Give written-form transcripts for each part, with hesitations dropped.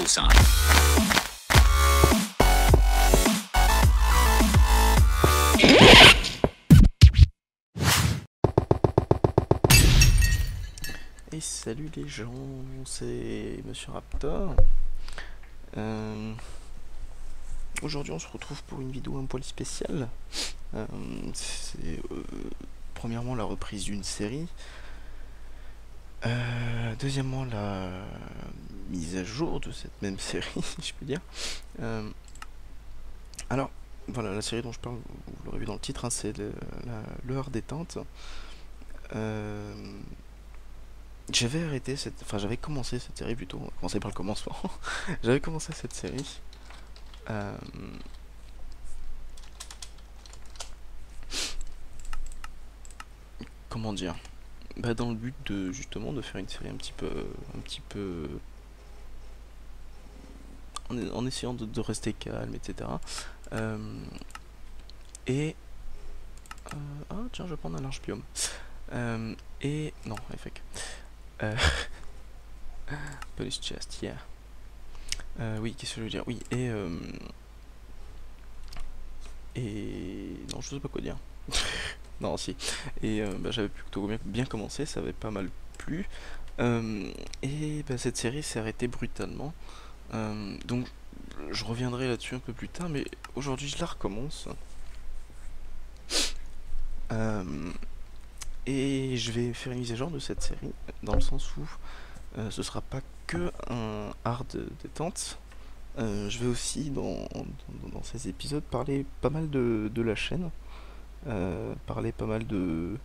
sign. Et salut les gens, c'est Monsieur Raptor. Aujourd'hui on se retrouve pour une vidéo un poil spéciale. C'est premièrement la reprise d'une série. Deuxièmement la mise à jour de cette même série, si je peux dire. Alors voilà, la série dont je parle, vous l'aurez vu dans le titre, hein, c'est l'heure détente. J'avais arrêté cette... Enfin, j'avais commencé cette série plutôt. On va commencer par le commencement. J'avais commencé cette série. Comment dire? Bah, dans le but de justement de faire une série un petit peu en essayant de rester calme, etc. Et ah tiens, je vais prendre un large biome. Et non, fake. Police chest, yeah. Oui, qu'est-ce que je veux dire? Oui, et non, je sais pas quoi dire. Non, si. Et bah, j'avais plutôt bien commencé, ça avait pas mal plu. Et bah, cette série s'est arrêtée brutalement. Donc je reviendrai là-dessus un peu plus tard, mais aujourd'hui je la recommence. Et je vais faire une mise à jour de cette série, dans le sens où ce sera pas que un hard détente. Je vais aussi, dans ces épisodes, parler pas mal de la chaîne. Parler pas mal de,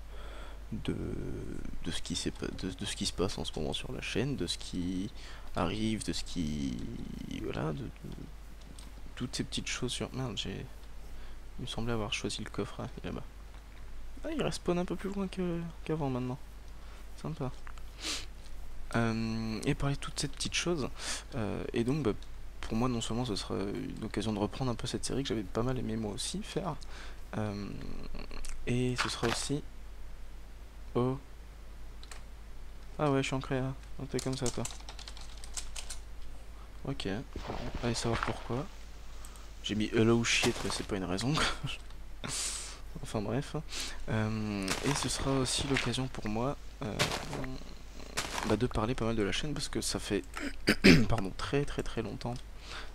de de ce qui se passe en ce moment sur la chaîne, de ce qui arrive, de ce qui... Voilà, de toutes ces petites choses sur... Merde, il me semblait avoir choisi le coffre, hein, là-bas. Ah, il respawn un peu plus loin qu'avant maintenant. Sympa. Et parler de toutes ces petites choses. Et donc, bah, pour moi, non seulement ce sera une occasion de reprendre un peu cette série que j'avais pas mal aimé moi aussi faire, et ce sera aussi... Oh. Ah ouais, je suis en créa. Oh, t'es comme ça, toi. Ok. Allez savoir pourquoi. J'ai mis hello shit, mais c'est pas une raison. Enfin bref. Et ce sera aussi l'occasion pour moi bah, de parler pas mal de la chaîne parce que ça fait pardon, très longtemps.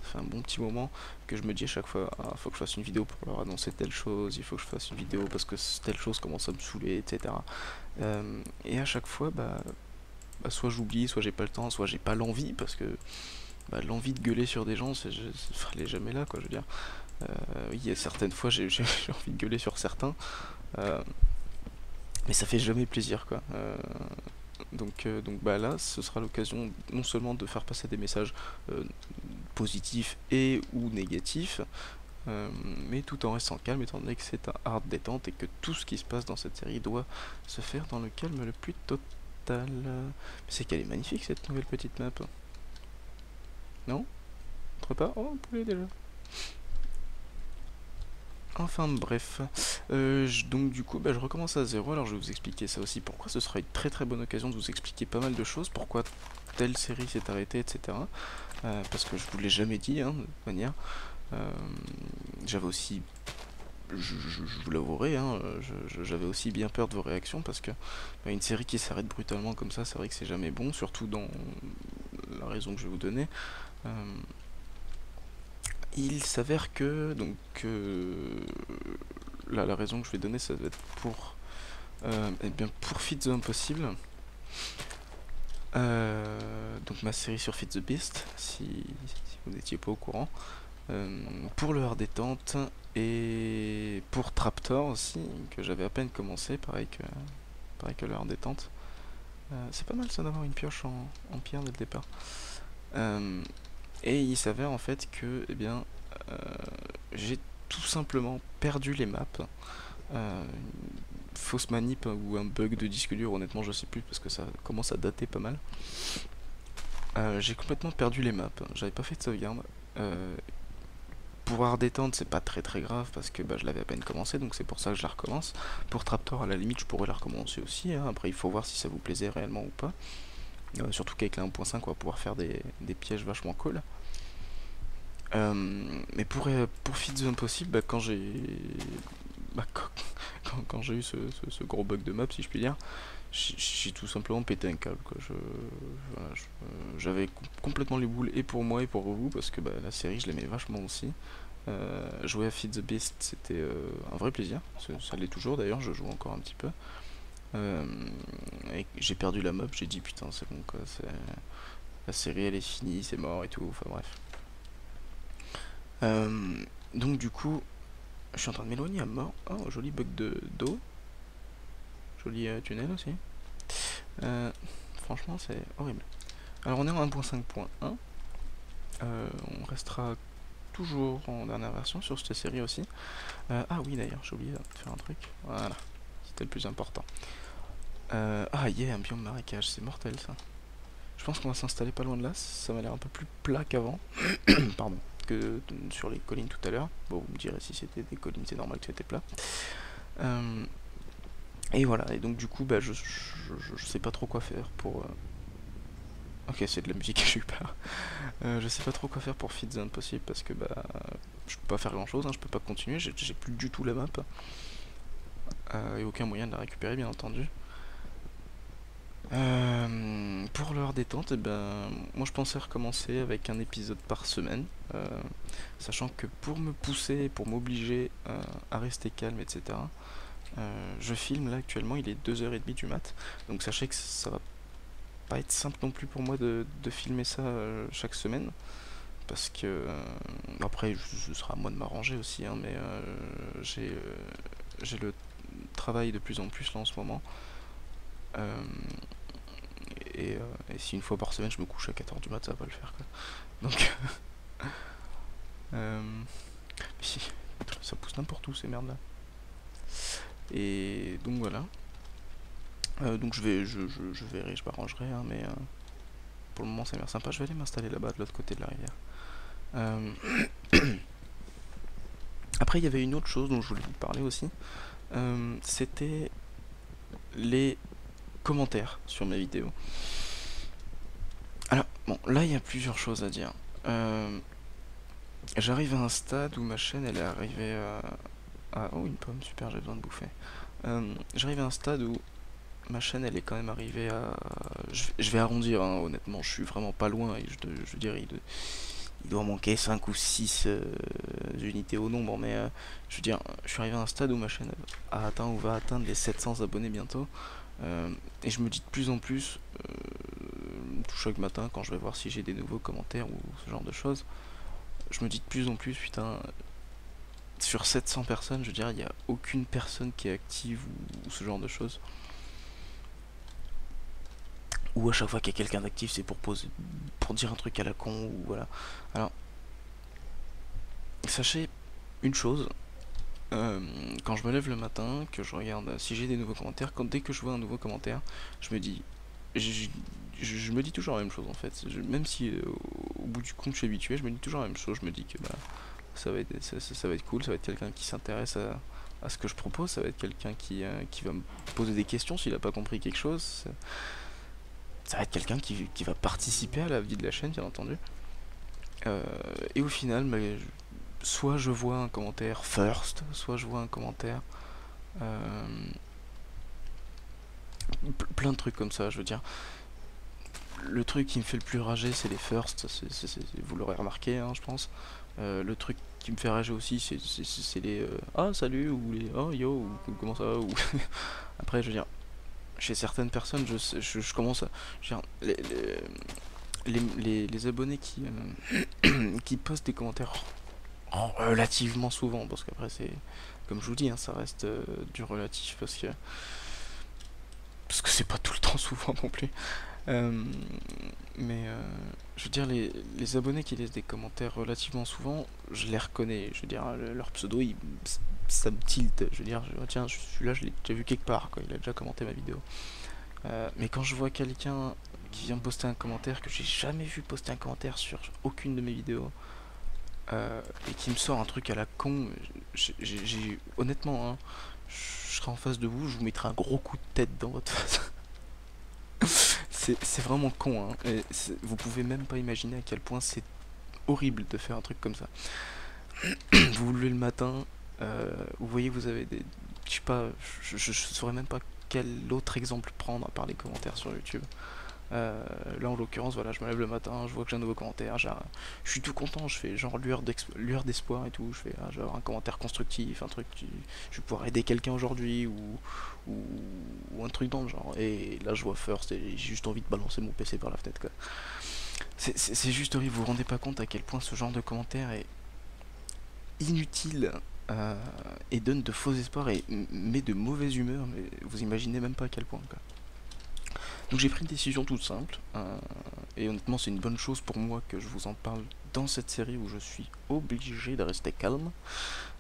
Ça fait un bon petit moment que je me dis à chaque fois, ah, faut que je fasse une vidéo pour leur annoncer telle chose, il faut que je fasse une vidéo parce que telle chose commence à me saouler, etc. Et à chaque fois, bah, soit j'oublie, soit j'ai pas le temps, soit j'ai pas l'envie parce que bah, l'envie de gueuler sur des gens, elle est jamais là, quoi, je veux dire. Oui, il y a certaines fois, j'ai envie de gueuler sur certains, mais ça fait jamais plaisir, quoi. Donc bah là, ce sera l'occasion non seulement de faire passer des messages positifs et ou négatifs, mais tout en restant calme, étant donné que c'est un hard détente et que tout ce qui se passe dans cette série doit se faire dans le calme le plus total. Mais c'est qu'elle est magnifique cette nouvelle petite map. Non? Autre part? Oh, un poulet déjà. Enfin bref, donc du coup bah, je recommence à zéro, alors je vais vous expliquer ça aussi, pourquoi ce sera une très bonne occasion de vous expliquer pas mal de choses, pourquoi telle série s'est arrêtée, etc. Parce que je vous l'ai jamais dit, hein, de toute manière. J'avais aussi, je vous l'avouerai, hein, j'avais aussi bien peur de vos réactions, parce que bah, une série qui s'arrête brutalement comme ça, c'est vrai que c'est jamais bon, surtout dans la raison que je vais vous donner. Il s'avère que donc la raison que je vais donner, ça va être pour eh bien pour Feed the Impossible, donc ma série sur Feed the Beast, si vous n'étiez pas au courant, pour le hard détente et pour Traptor aussi, que j'avais à peine commencé, pareil que le hard détente. C'est pas mal ça d'avoir une pioche en pierre dès le départ. Et il s'avère en fait que eh bien, j'ai tout simplement perdu les maps. Une fausse manip ou un bug de disque dur, honnêtement je sais plus parce que ça commence à dater pas mal. J'ai complètement perdu les maps, j'avais pas fait de sauvegarde. Pouvoir détendre c'est pas très grave parce que bah, je l'avais à peine commencé, donc c'est pour ça que je la recommence. Pour Traptor à la limite je pourrais la recommencer aussi, hein. Après il faut voir si ça vous plaisait réellement ou pas. Surtout qu'avec la 1.5 on va pouvoir faire des pièges vachement cool. Mais pour Feed the Impossible, bah, bah, quand j'ai eu ce gros bug de map, si je puis dire, j'ai tout simplement pété un câble, quoi. Voilà, j'avais complètement les boules et pour moi et pour vous, parce que bah, la série je l'aimais vachement aussi. Jouer à Feed the Beast c'était un vrai plaisir, ça l'est toujours d'ailleurs, je joue encore un petit peu. Et j'ai perdu la map, j'ai dit putain c'est bon quoi, la série elle est finie, c'est mort et tout, enfin bref. Donc du coup, je suis en train de m'éloigner à mort. Oh, joli bug d'eau. Joli tunnel aussi. Franchement, c'est horrible. Alors on est en 1.5.1. On restera toujours en dernière version sur cette série aussi. Ah oui d'ailleurs, j'ai oublié de faire un truc. Voilà, c'était le plus important. Ah yeah, un biome marécage, c'est mortel ça. Je pense qu'on va s'installer pas loin de là, ça m'a l'air un peu plus plat qu'avant. Pardon, que sur les collines tout à l'heure. Bon, vous me direz si c'était des collines, c'est normal que c'était plat. Et voilà, et donc du coup, bah, je sais pas trop quoi faire pour... Ok, c'est de la musique, j'ai eu peur. Je sais pas trop quoi faire pour Feed the Impossible parce que bah, je peux pas faire grand chose, hein, je peux pas continuer, j'ai plus du tout la map. Et aucun moyen de la récupérer, bien entendu. Pour leur détente, eh ben, moi je pensais recommencer avec un épisode par semaine, sachant que pour me pousser, pour m'obliger à rester calme, etc., je filme là actuellement, il est 2h30 du mat, donc sachez que ça va pas être simple non plus pour moi de filmer ça chaque semaine, parce que après ce sera à moi de m'arranger aussi, hein, mais j'ai le travail de plus en plus là en ce moment. Euh, et si une fois par semaine je me couche à 4h du mat, ça va pas le faire quoi. Donc si, ça pousse n'importe où ces merdes là. Et donc voilà. Donc je verrai, je m'arrangerai, hein, mais pour le moment ça a l'air sympa. Je vais aller m'installer là-bas de l'autre côté de la rivière. Après il y avait une autre chose dont je voulais vous parler aussi. C'était les commentaires sur mes vidéos. Alors bon, là il y a plusieurs choses à dire. J'arrive à un stade où ma chaîne elle est arrivée à... Oh, une pomme, super, j'ai besoin de bouffer. J'arrive à un stade où ma chaîne elle est quand même arrivée à... Je vais arrondir, hein, honnêtement, je suis vraiment pas loin, et je dirais il doit manquer 5 ou 6 unités au nombre, mais je veux dire, je suis arrivé à un stade où ma chaîne a atteint ou va atteindre les 700 abonnés bientôt, et je me dis de plus en plus, tout chaque matin quand je vais voir si j'ai des nouveaux commentaires ou ce genre de choses, je me dis de plus en plus, putain, sur 700 personnes, je veux dire, il n'y a aucune personne qui est active ou ce genre de choses. Ou à chaque fois qu'il y a quelqu'un d'actif, c'est pour dire un truc à la con, ou voilà. Alors, sachez une chose, quand je me lève le matin, que je regarde si j'ai des nouveaux commentaires, dès que je vois un nouveau commentaire, je me dis, je me dis toujours la même chose en fait. Même si au bout du compte je suis habitué, je me dis toujours la même chose. Je me dis que bah, ça va être cool, ça va être quelqu'un qui s'intéresse à ce que je propose, ça va être quelqu'un qui va me poser des questions s'il a pas compris quelque chose. Ça va être quelqu'un qui va participer à la vie de la chaîne, bien entendu. Et au final, bah, soit je vois un commentaire first, soit je vois un commentaire... plein de trucs comme ça, je veux dire. Le truc qui me fait le plus rager, c'est les first, vous l'aurez remarqué, hein, je pense. Le truc qui me fait rager aussi, c'est les ah salut, ou les oh yo, ou comment ça va, ou... Après, je veux dire, chez certaines personnes, je commence à... Je veux dire, les abonnés qui postent des commentaires relativement souvent, parce qu'après c'est... Comme je vous dis, hein, ça reste du relatif, parce que c'est pas tout le temps souvent non plus. Mais je veux dire, les abonnés qui laissent des commentaires relativement souvent, je les reconnais. Je veux dire, leur pseudo, ça me tilte. Je veux dire, tiens, celui-là, je l'ai déjà vu quelque part, quoi. Il a déjà commenté ma vidéo. Mais quand je vois quelqu'un qui vient poster un commentaire que j'ai jamais vu poster un commentaire sur aucune de mes vidéos, et qui me sort un truc à la con, honnêtement, hein, je serai en face de vous, je vous mettrai un gros coup de tête dans votre face. c'est vraiment con, hein. Et vous pouvez même pas imaginer à quel point c'est horrible de faire un truc comme ça. Vous vous levez le matin, vous voyez, vous avez des... Je sais pas, je saurais même pas quel autre exemple prendre à part les commentaires sur YouTube. Là en l'occurrence, voilà, je me lève le matin, je vois que j'ai un nouveau commentaire, je suis tout content, je fais genre lueur d'espoir et tout, je fais ah, je vais avoir un commentaire constructif, un truc, je vais pouvoir aider quelqu'un aujourd'hui ou, ou un truc dans le genre. Et là je vois first et j'ai juste envie de balancer mon PC par la fenêtre quoi. C'est juste horrible, vous vous rendez pas compte à quel point ce genre de commentaire est inutile euh, et donne de faux espoirs et met de mauvaise humeur, mais vous imaginez même pas à quel point quoi. Donc j'ai pris une décision toute simple, et honnêtement c'est une bonne chose pour moi que je vous en parle dans cette série où je suis obligé de rester calme,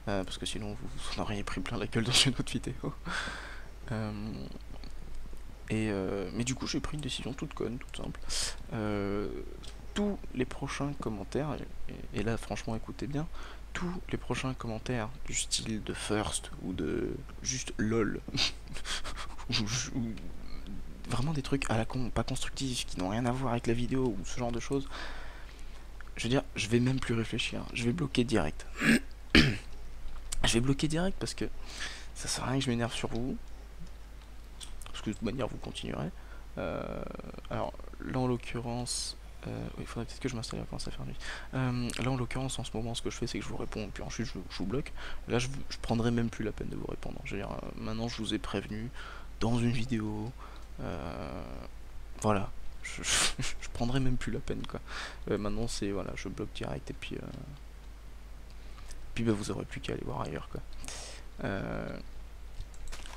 parce que sinon vous en auriez pris plein la gueule dans une autre vidéo. Euh, mais du coup j'ai pris une décision toute conne, toute simple. Tous les prochains commentaires, et là franchement écoutez bien, tous les prochains commentaires du style de First ou de juste LOL, ou vraiment des trucs à la con, pas constructifs, qui n'ont rien à voir avec la vidéo ou ce genre de choses, je veux dire, je vais même plus réfléchir, je vais bloquer direct. Je vais bloquer direct parce que ça sert à rien que je m'énerve sur vous, parce que de toute manière vous continuerez. Alors là en l'occurrence, il faudrait peut-être que je m'installe avant ça faire nuit. Là en l'occurrence en ce moment ce que je fais c'est que je vous réponds puis ensuite je vous bloque. Là je prendrai même plus la peine de vous répondre. Je veux dire, maintenant je vous ai prévenu dans une vidéo. Voilà, je prendrai même plus la peine quoi. Maintenant c'est voilà, je bloque direct et puis bah, vous aurez plus qu'à aller voir ailleurs quoi.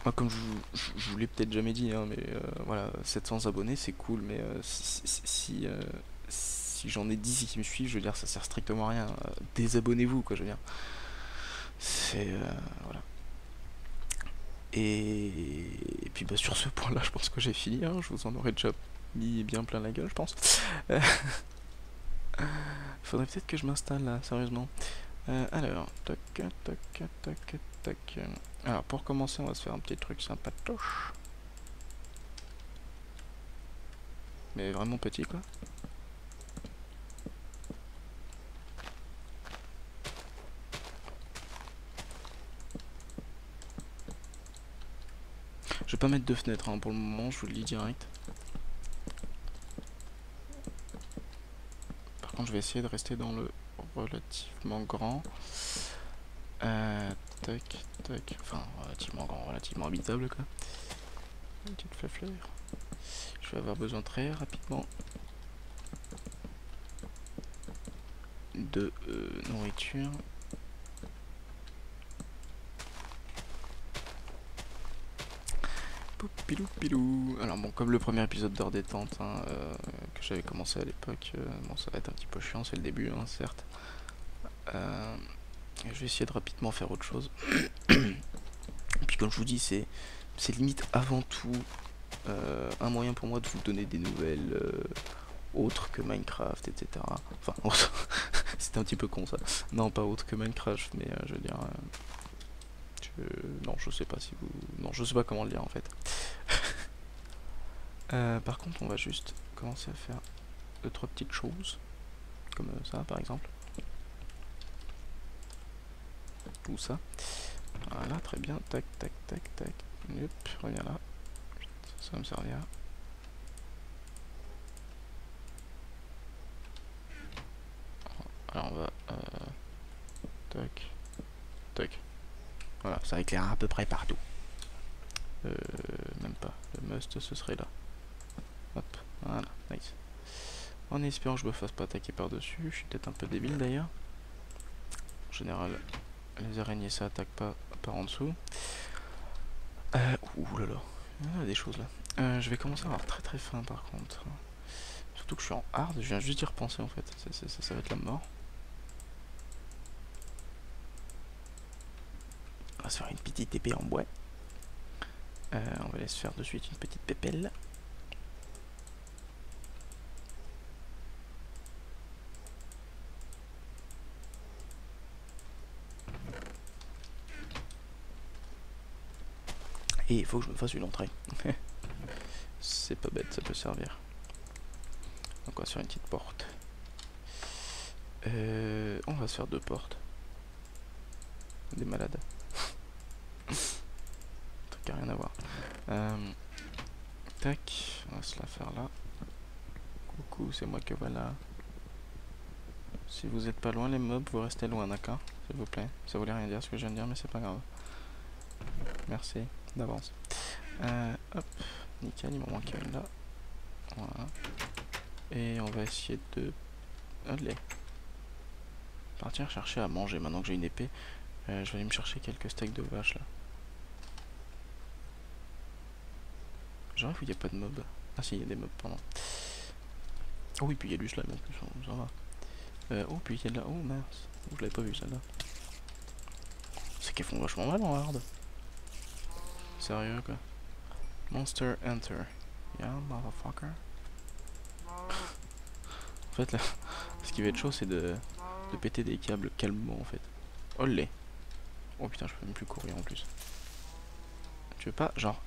Moi comme je vous l'ai peut-être jamais dit hein, mais voilà, 700 abonnés c'est cool mais si j'en ai 10 qui me suivent, je veux dire ça sert strictement à rien. Désabonnez-vous quoi, je veux dire. C'est voilà. Et puis bah sur ce point là je pense que j'ai fini hein, je vous en aurais déjà mis bien plein la gueule je pense. Faudrait peut-être que je m'installe là, sérieusement. Alors, tac, tac, tac, tac. Alors, pour commencer, on va se faire un petit truc sympatoche. Mais vraiment petit, quoi. Je vais pas mettre de fenêtre hein, pour le moment, je vous le dis direct. Par contre, je vais essayer de rester dans le relativement grand. Tac, tac. Enfin, relativement grand, relativement habitable, quoi. Une petite fleur. Je vais avoir besoin très rapidement de nourriture. Pilou pilou. Alors bon, comme le premier épisode d'Heure Détente hein, que j'avais commencé à l'époque, bon ça va être un petit peu chiant, c'est le début hein, certes. Je vais essayer de rapidement faire autre chose. Et puis comme je vous dis, c'est limite avant tout un moyen pour moi de vous donner des nouvelles autres que Minecraft, etc. Enfin, c'était un petit peu con ça. Non, pas autre que Minecraft, mais je veux dire... non, je sais pas si vous... Non, je sais pas comment le dire en fait. Par contre, on va juste commencer à faire 2-3 petites choses. Comme ça, par exemple. Ou ça. Voilà, très bien. Tac, tac, tac, tac. Hop, reviens là. Ça va me servir. Alors on va... tac. Tac. Voilà, ça éclaire à peu près partout. Même pas. Le must, ce serait là. Hop, voilà, nice. En espérant que je me fasse pas attaquer par-dessus. Je suis peut-être un peu débile d'ailleurs. En général, les araignées ça attaque pas par en dessous. Ouh là là, il y a des choses là. Je vais commencer à avoir très très faim par contre. Surtout que je suis en hard, je viens juste d'y repenser en fait. Ça va être la mort. On va se faire une petite épée en bois. On va aller se faire de suite une petite pépelle. Et il faut que je me fasse une entrée. C'est pas bête, ça peut servir. Donc on va se faire une petite porte. On va se faire 2 portes. Des malades. Truc qui a rien à voir. Tac, on va se la faire là. Coucou, c'est moi que voilà. Si vous êtes pas loin les mobs, vous restez loin, d'accord? S'il vous plaît. Ça voulait rien dire ce que je viens de dire, mais c'est pas grave. Merci d'avance. Hop, nickel, il m'en manque une là. Voilà. Et on va essayer de... Allez. Partir chercher à manger maintenant que j'ai une épée. Je vais aller me chercher quelques steaks de vache là. J'arrive où il n'y a pas de mobs. Ah si, il y a des mobs, pardon. Oh oui, puis il y a du slime en plus, ça va. Oh, puis il y a de la... Oh mince, je l'avais pas vu celle-là. C'est qu'elles font vachement mal en hard. Sérieux quoi. Monster Enter. Yeah, motherfucker. En fait là, ce qui va être chaud c'est de péter des câbles calmement en fait. Olé. Oh putain, je peux même plus courir en plus. Tu veux pas, genre...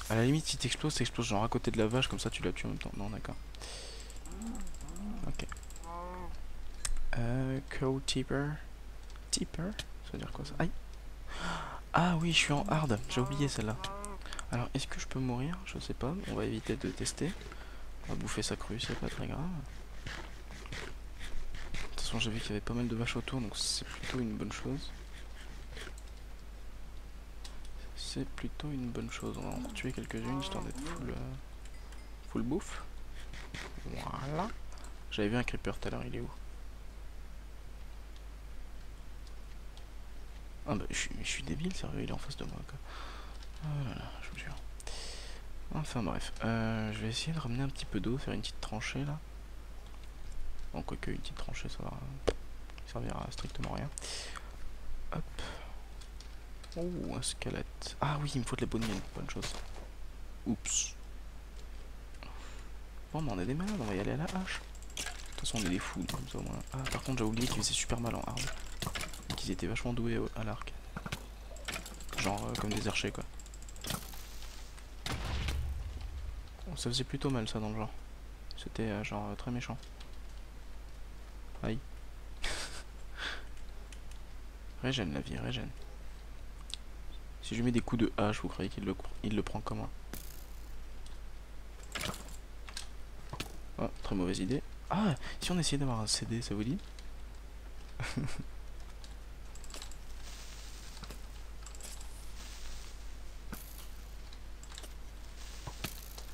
À la limite, si t'exploses genre à côté de la vache, comme ça tu la tues en même temps. Non, d'accord. Ok. Co-Tipper. Tipper? Ça veut dire quoi ça? Aïe! Ah oui, je suis en hard, j'ai oublié celle-là. Alors, est-ce que je peux mourir? Je sais pas, on va éviter de tester. On va bouffer sa crue, c'est pas très grave. De toute façon, j'ai vu qu'il y avait pas mal de vaches autour, donc c'est plutôt une bonne chose. C'est plutôt une bonne chose. On va en tuer quelques-unes, histoire d'être full bouffe. Voilà. J'avais vu un creeper tout à l'heure, il est où? Ah bah, je suis débile, sérieux, il est en face de moi, quoi. Oh là là, je vous jure. Enfin bref, je vais essayer de ramener un petit peu d'eau, faire une petite tranchée là. Bon, quoique une petite tranchée, ça va servir à strictement rien. Hop. Oh, un squelette. Ah oui, il me faut de la bonne mine, bonne chose. Oups. Bon, mais on est des malades, on va y aller à la hache. De toute façon, on est des fous, comme ça au moins. Ah, par contre, j'ai oublié qu'ils faisaient super mal en hard. Qu'ils étaient vachement doués à l'arc. Genre, comme des archers, quoi. Bon, ça faisait plutôt mal, ça, dans le genre. C'était, genre, très méchant. Aïe. Régène la vie, régène. Si je mets des coups de hache, vous croyez qu'il le prend comment? Oh, très mauvaise idée. Ah, si on essayait d'avoir un CD, ça vous dit?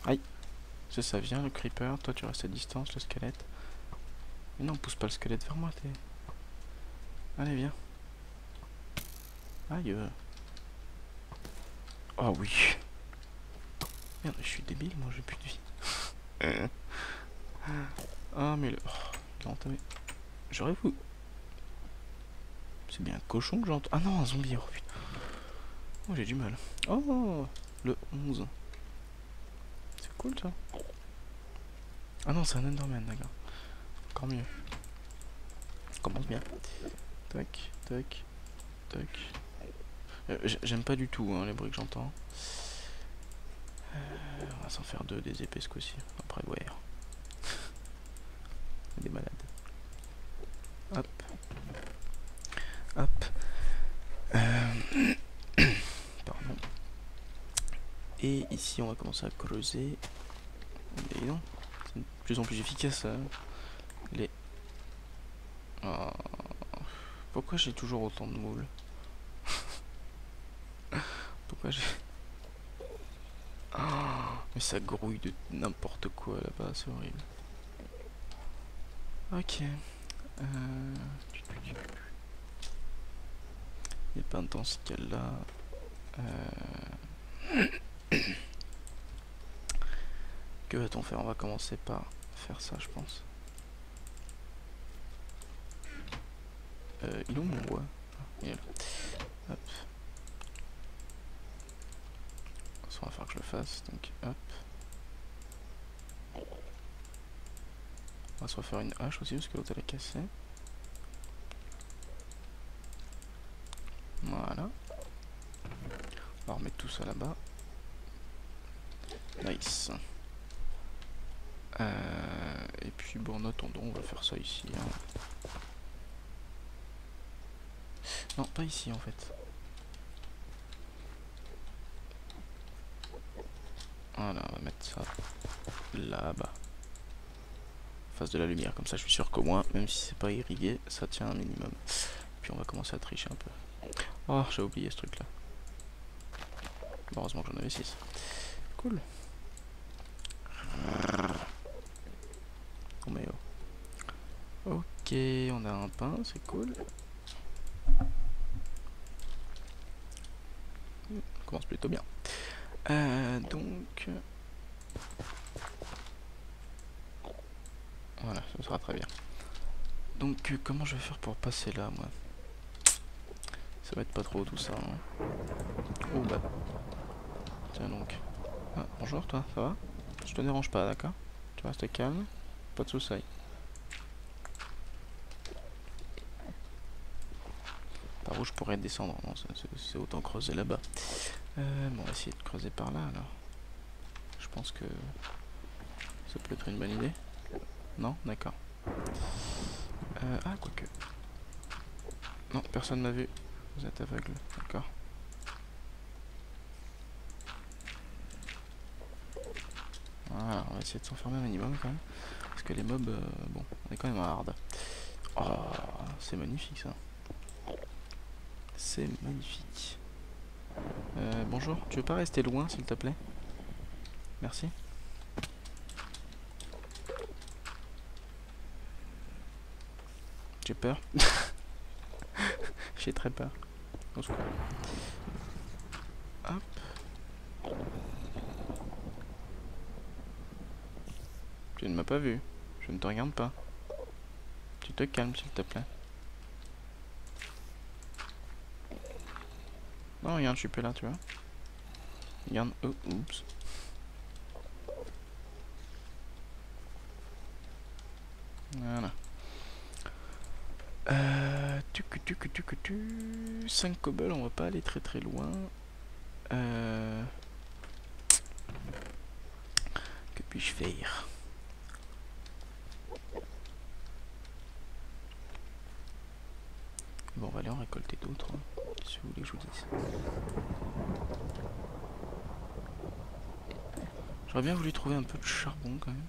Aïe. Ça vient le creeper, toi tu restes à distance, le squelette. Mais non, pousse pas le squelette vers moi, t'es... Allez, viens. Aïe. Oh oui. Merde, je suis débile, moi j'ai plus de vie. Ah, mais le... Oh, il a entamé. J'aurais voulu... C'est bien un cochon que j'entends. Ah non, un zombie, oh putain. Oh, j'ai du mal. Oh, le 11. C'est cool ça. Ah non, c'est un Enderman, d'accord. Encore mieux. On commence bien. Tac, tac, tac. J'aime pas du tout hein, les bruits que j'entends. On va s'en faire deux des épées ce coup-ci. Après, ouais. Des malades. Hop. Hop. Pardon. Et ici, on va commencer à creuser. Et non, c'est de plus en plus efficace. Les... Oh. Pourquoi j'ai toujours autant de moules? Pourquoi j'ai... Oh, mais ça grouille de n'importe quoi là-bas, c'est horrible. Ok. Il n'y a pas dans ce cas-là. Que va-t-on faire? On va commencer par faire ça, je pense. Il est où mon bois? Il est là. Hop. On va faire que je le fasse, donc hop. On va se refaire une hache aussi parce que l'autre elle est cassée. Voilà. On va remettre tout ça là-bas. Nice. Et puis bon, en attendant, on va faire ça ici. Hein. Non, pas ici en fait. Voilà, on va mettre ça là-bas. Face de la lumière, comme ça je suis sûr qu'au moins, même si c'est pas irrigué, ça tient un minimum. Puis on va commencer à tricher un peu. Oh, j'ai oublié ce truc là. Heureusement que j'en avais 6. Cool. Oh mais oh. Ok, on a un pain, c'est cool. On commence plutôt bien. Donc... Voilà, ce sera très bien. Donc comment je vais faire pour passer là, moi? Ça va être pas trop tout ça. Hein. Oh bah. Tiens donc. Ah, bonjour toi, ça va? Je te dérange pas, d'accord? Tu restes calme, pas de soucis. Par où je pourrais descendre? Non, c'est autant creuser là-bas. Bon, on va essayer de creuser par là alors. Je pense que ça peut être une bonne idée. Non? D'accord. Ah, quoique. Non, personne m'a vu. Vous êtes aveugle, d'accord. Voilà, on va essayer de s'enfermer un minimum quand même. Parce que les mobs, bon, on est quand même hard. Oh, c'est magnifique ça. C'est magnifique. Bonjour, tu veux pas rester loin s'il te plaît? Merci. J'ai peur. J'ai très peur. Au secours. Hop. Tu ne m'as pas vu. Je ne te regarde pas. Tu te calmes s'il te plaît. Non, regarde, je suis plus là, tu vois. Regarde. Oh, oups. Voilà. 5 cobbles, on va pas aller très très loin. Que puis-je faire? Bon, on va aller en récolter d'autres. Hein, si vous voulez que je vous dise. J'aurais bien voulu trouver un peu de charbon quand même.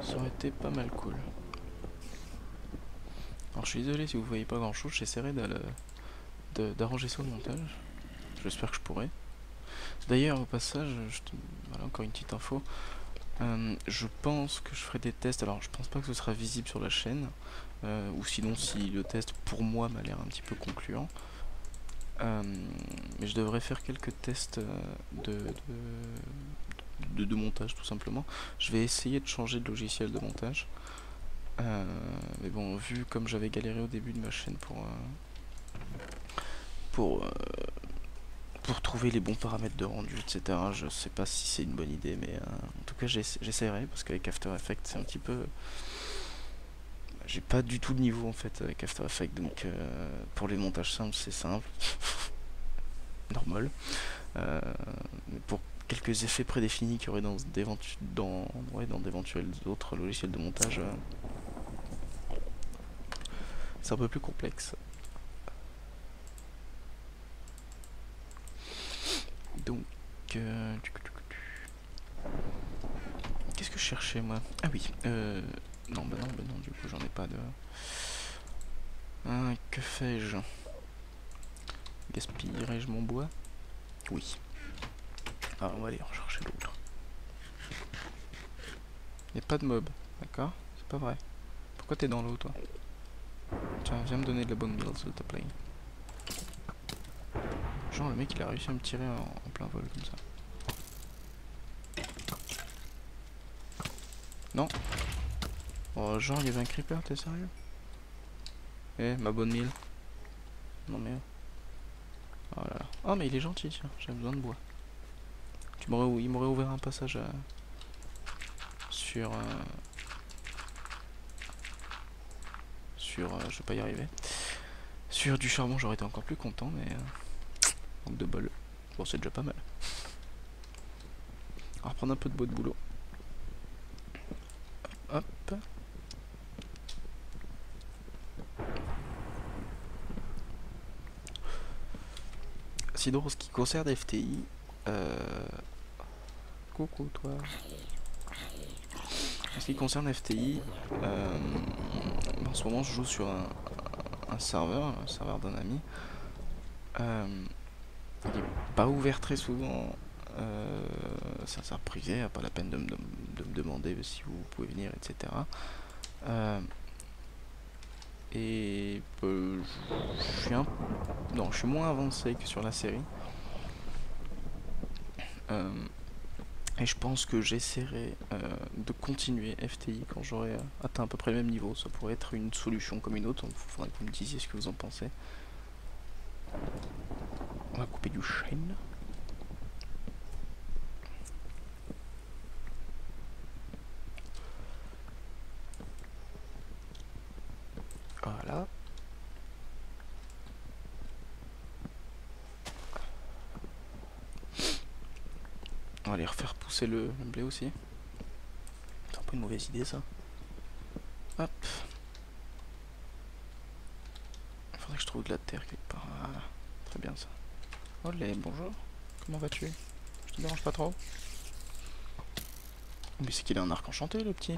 Ça aurait été pas mal cool. Alors je suis désolé si vous voyez pas grand chose, j'essaierai d'arranger ça au montage. J'espère que je pourrai. D'ailleurs au passage, voilà encore une petite info. Je pense que je ferai des tests, alors je pense pas que ce sera visible sur la chaîne. Ou sinon si le test pour moi m'a l'air un petit peu concluant. Mais je devrais faire quelques tests de montage tout simplement. Je vais essayer de changer de logiciel de montage. Mais bon, vu comme j'avais galéré au début de ma chaîne pour trouver les bons paramètres de rendu, etc. Je sais pas si c'est une bonne idée, mais en tout cas j'essaierai parce qu'avec After Effects c'est un petit peu... J'ai pas du tout de niveau en fait avec After Effects, donc pour les montages simples c'est simple. Normal. Mais pour quelques effets prédéfinis qu'il y aurait dans d'éventuels autres logiciels de montage, c'est un peu plus complexe. Donc, qu'est-ce que je cherchais moi? Ah oui, non, bah non, du coup j'en ai pas de... que fais-je? Gaspillerai-je mon bois? Oui. Ah, on va aller en chercher l'autre. Y'a pas de mob, d'accord? C'est pas vrai. Pourquoi t'es dans l'eau toi? Tiens, viens me donner de la bonne meal s'il te plaît. Genre le mec il a réussi à me tirer en plein vol comme ça. Non. Oh genre il y avait un creeper, t'es sérieux? Eh, ma bonne meal. Non mais... Oh là là. Oh mais il est gentil tiens, j'ai besoin de bois. Il m'aurait ouvert un passage sur... je vais pas y arriver. Sur du charbon j'aurais été encore plus content mais... Manque de bol. Bon, c'est déjà pas mal. On va reprendre un peu de boulot. Hop. Sinon, en ce qui concerne FTI, coucou toi. En ce qui concerne FTI, en ce moment je joue sur un serveur d'un ami. Il est pas ouvert très souvent. C'est un serveur privé, pas la peine de me demander si vous pouvez venir, etc. Et je suis moins avancé que sur la série. Et je pense que j'essaierai de continuer FTI quand j'aurai atteint à peu près le même niveau. Ça pourrait être une solution comme une autre. Il faudrait que vous me disiez ce que vous en pensez. On va couper du chêne. Voilà. On va aller refaire pousser le blé aussi. C'est un peu une mauvaise idée ça. Hop. Il faudrait que je trouve de la terre quelque part. Voilà. Très bien ça. Olé, bonjour. Comment vas-tu? Je te dérange pas trop? Mais c'est qu'il a un arc enchanté le petit.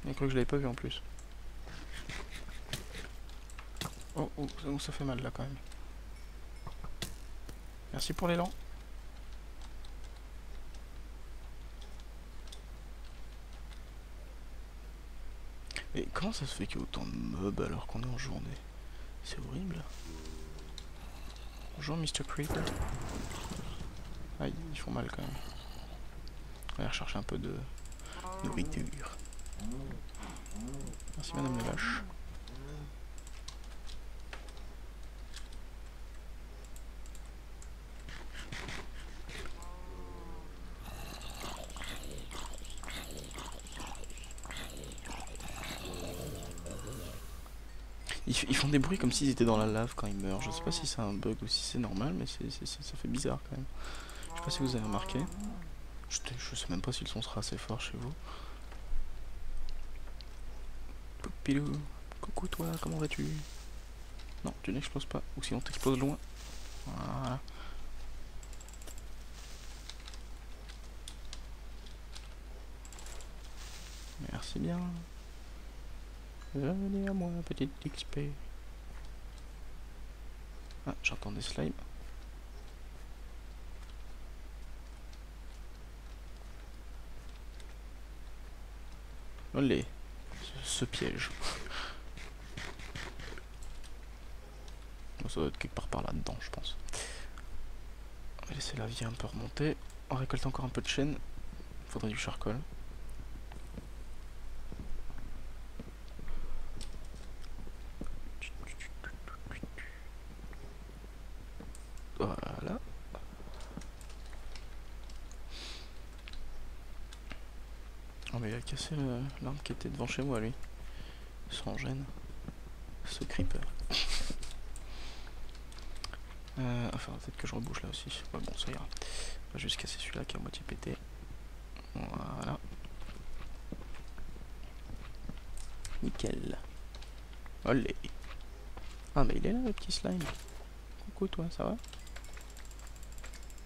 Il a cru que je l'avais pas vu en plus. Oh, ça fait mal là quand même. Merci pour l'élan. Mais comment ça se fait qu'il y a autant de mobs alors qu'on est en journée? C'est horrible. Bonjour Mr. Creeper. Aïe, ils font mal quand même. On va aller rechercher un peu de nourriture. Merci madame les vaches. Ils font des bruits comme s'ils étaient dans la lave quand ils meurent. Je sais pas si c'est un bug ou si c'est normal, mais ça fait bizarre quand même. Je sais pas si vous avez remarqué. Je sais même pas si le son sera assez fort chez vous. Poupilou, coucou toi, comment vas-tu? Non, tu n'exploses pas, ou sinon t'exploses loin. Voilà. Merci bien. Venez à moi, petite XP. Ah, j'entends des slimes. Olé, ce piège. Ça doit être quelque part par là-dedans, je pense. On va laisser la vie un peu remonter. On récolte encore un peu de chêne. Il faudrait du charcoal. Voilà. Oh mais il a cassé l'arbre qui était devant chez moi lui. Sans gêne. Ce creeper. Enfin peut-être que je rebouche là aussi. Ouais bon ça ira. On va juste casser celui-là qui est à moitié pété. Voilà. Nickel. Olé. Ah mais il est là le petit slime. Coucou toi, ça va?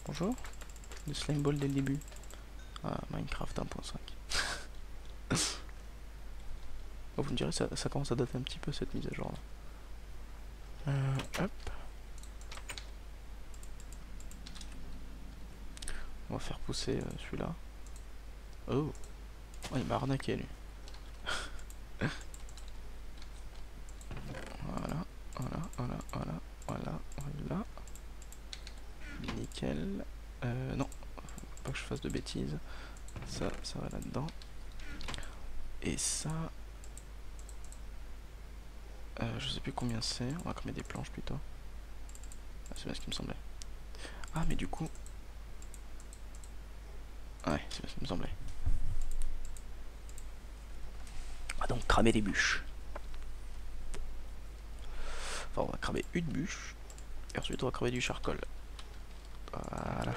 Bonjour. Le slime ball dès le début. Ah Minecraft 1.5. Oh, vous me direz ça commence à dater un petit peu cette mise à jour là. Hop. On va faire pousser celui-là. Oh. Oh, il m'a arnaqué lui. Voilà, voilà. Nickel. Non, faut pas que je fasse de bêtises. Ça va là-dedans. Et ça... je sais plus combien c'est. On va mettre des planches plutôt. Ah, c'est bien ce qui me semblait. Ah, mais du coup... Ouais, c'est bien ce qui me semblait. On va donc cramer les bûches. Enfin, on va cramer une bûche. Et ensuite, on va cramer du charcoal. Voilà.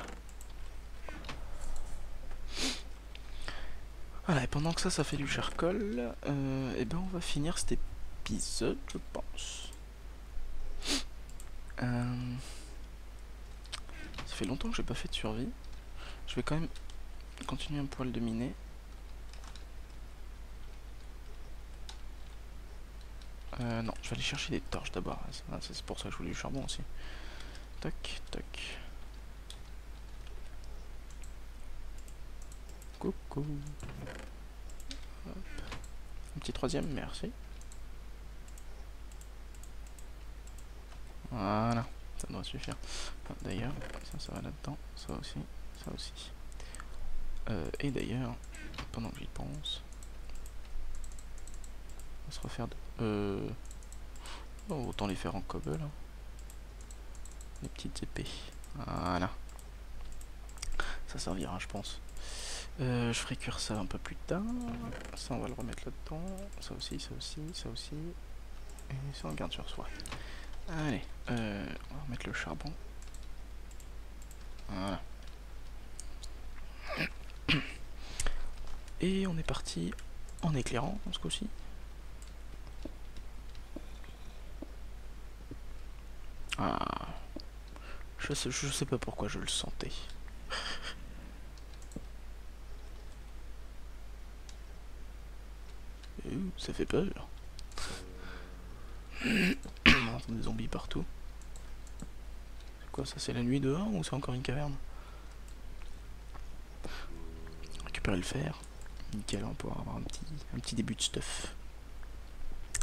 Voilà, et pendant que ça fait du charcoal, et ben on va finir cet épisode, je pense. Ça fait longtemps que j'ai pas fait de survie. Je vais quand même continuer un poil de miner. Non, je vais aller chercher des torches d'abord. C'est pour ça que je voulais du charbon aussi. Tac, tac. Coucou. Hop. Un petit troisième, merci. Voilà, ça devrait suffire. D'ailleurs, ça va là-dedans, ça aussi, ça aussi. Et d'ailleurs, pendant que j'y pense, on va se refaire de... bon, autant les faire en cobble. Hein. Les petites épées. Voilà. Ça servira, je pense. Je ferai cuire ça un peu plus tard. Ça, on va le remettre là-dedans. Ça aussi, ça aussi, ça aussi. Et ça, on garde sur soi. Allez, on va remettre le charbon. Voilà. Et on est parti en éclairant ce coup-ci. Ah. Je sais pas pourquoi je le sentais. Ça fait peur. On entend des zombies partout. C'est quoi ça? C'est la nuit dehors ou c'est encore une caverne? Récupérer le fer. Nickel, on va pouvoir avoir un petit début de stuff.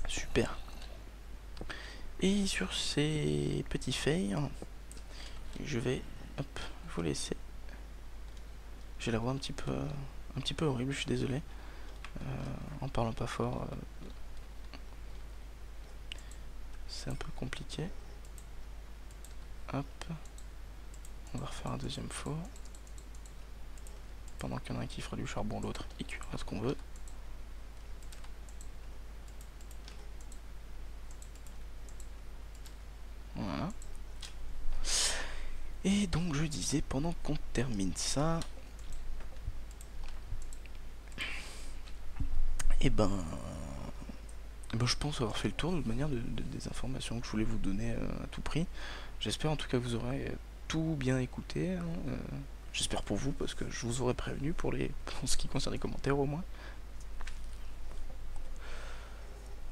Super. Et sur ces petits fails, je vais vous laisser. J'ai la voix un petit peu horrible, je suis désolé. En parlant pas fort, c'est un peu compliqué. Hop. On va refaire un deuxième four. Pendant qu'il y en a un qui fera du charbon, l'autre il cuira ce qu'on veut. Voilà. Et donc je disais, pendant qu'on termine ça, et ben je pense avoir fait le tour de toute manière des informations que je voulais vous donner à tout prix. J'espère en tout cas que vous aurez tout bien écouté. Hein, j'espère pour vous parce que je vous aurais prévenu pour ce qui concerne les commentaires au moins.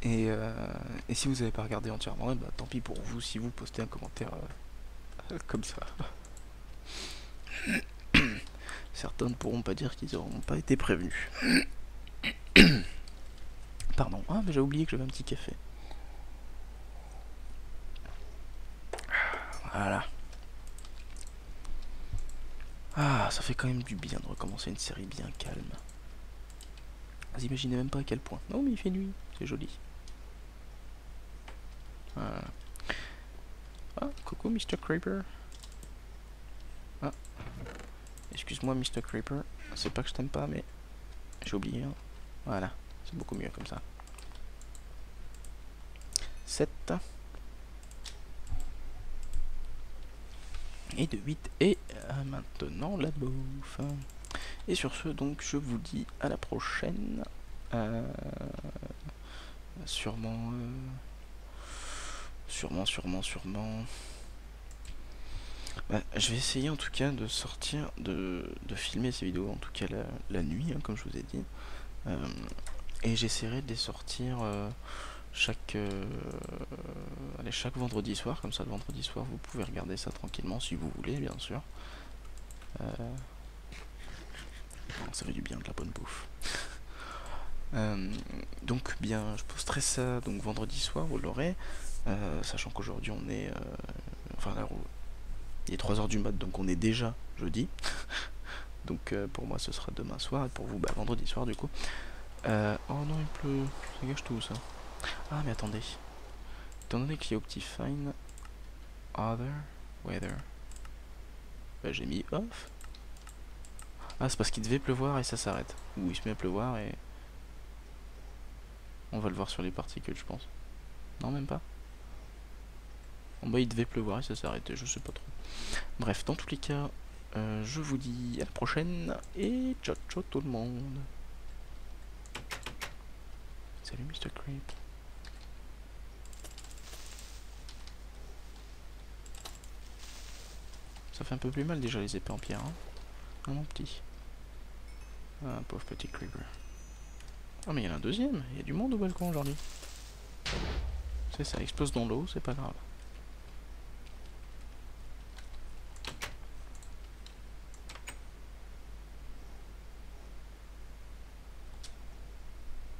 Et si vous n'avez pas regardé entièrement, bah, tant pis pour vous si vous postez un commentaire comme ça. Certains ne pourront pas dire qu'ils n'auront pas été prévenus. Pardon, ah mais j'ai oublié que j'avais un petit café. Voilà. Ah, ça fait quand même du bien de recommencer une série bien calme. Vous imaginez même pas à quel point. Non mais il fait nuit, c'est joli. Voilà. Ah, coucou Mr. Creeper. Ah. Excuse-moi Mr. Creeper, c'est pas que je t'aime pas mais j'ai oublié. Hein. Voilà, c'est beaucoup mieux comme ça. 7. Et de 8. Et maintenant la bouffe. Et sur ce, donc, je vous dis à la prochaine. Sûrement. Bah, je vais essayer en tout cas de sortir, de filmer ces vidéos, en tout cas la nuit, hein, comme je vous ai dit. Et j'essaierai de les sortir chaque vendredi soir. Comme ça, le vendredi soir, vous pouvez regarder ça tranquillement si vous voulez, bien sûr. Ça fait du bien de la bonne bouffe. Donc bien, je posterai ça donc vendredi soir, vous l'aurez. Sachant qu'aujourd'hui on est... enfin là, il est 3h du mat, donc on est déjà jeudi. Donc pour moi ce sera demain soir, et pour vous, bah, vendredi soir du coup. Oh non, il pleut, ça gâche tout ça. Ah mais attendez. Étant donné qu'il y a Optifine Other Weather, bah, j'ai mis off. Ah, c'est parce qu'il devait pleuvoir et ça s'arrête. Ou il se met à pleuvoir et... On va le voir sur les particules, je pense. Non, même pas. En bas il devait pleuvoir et ça s'est arrêté, je sais pas trop. Bref, dans tous les cas, je vous dis à la prochaine et ciao ciao tout le monde. Salut Mr. Creep. Ça fait un peu plus mal déjà les épées en pierre, hein. Ah mon petit. Ah pauvre petit Creeper. Ah mais il y en a un deuxième, il y a du monde au balcon aujourd'hui. C'est ça, explose dans l'eau, c'est pas grave.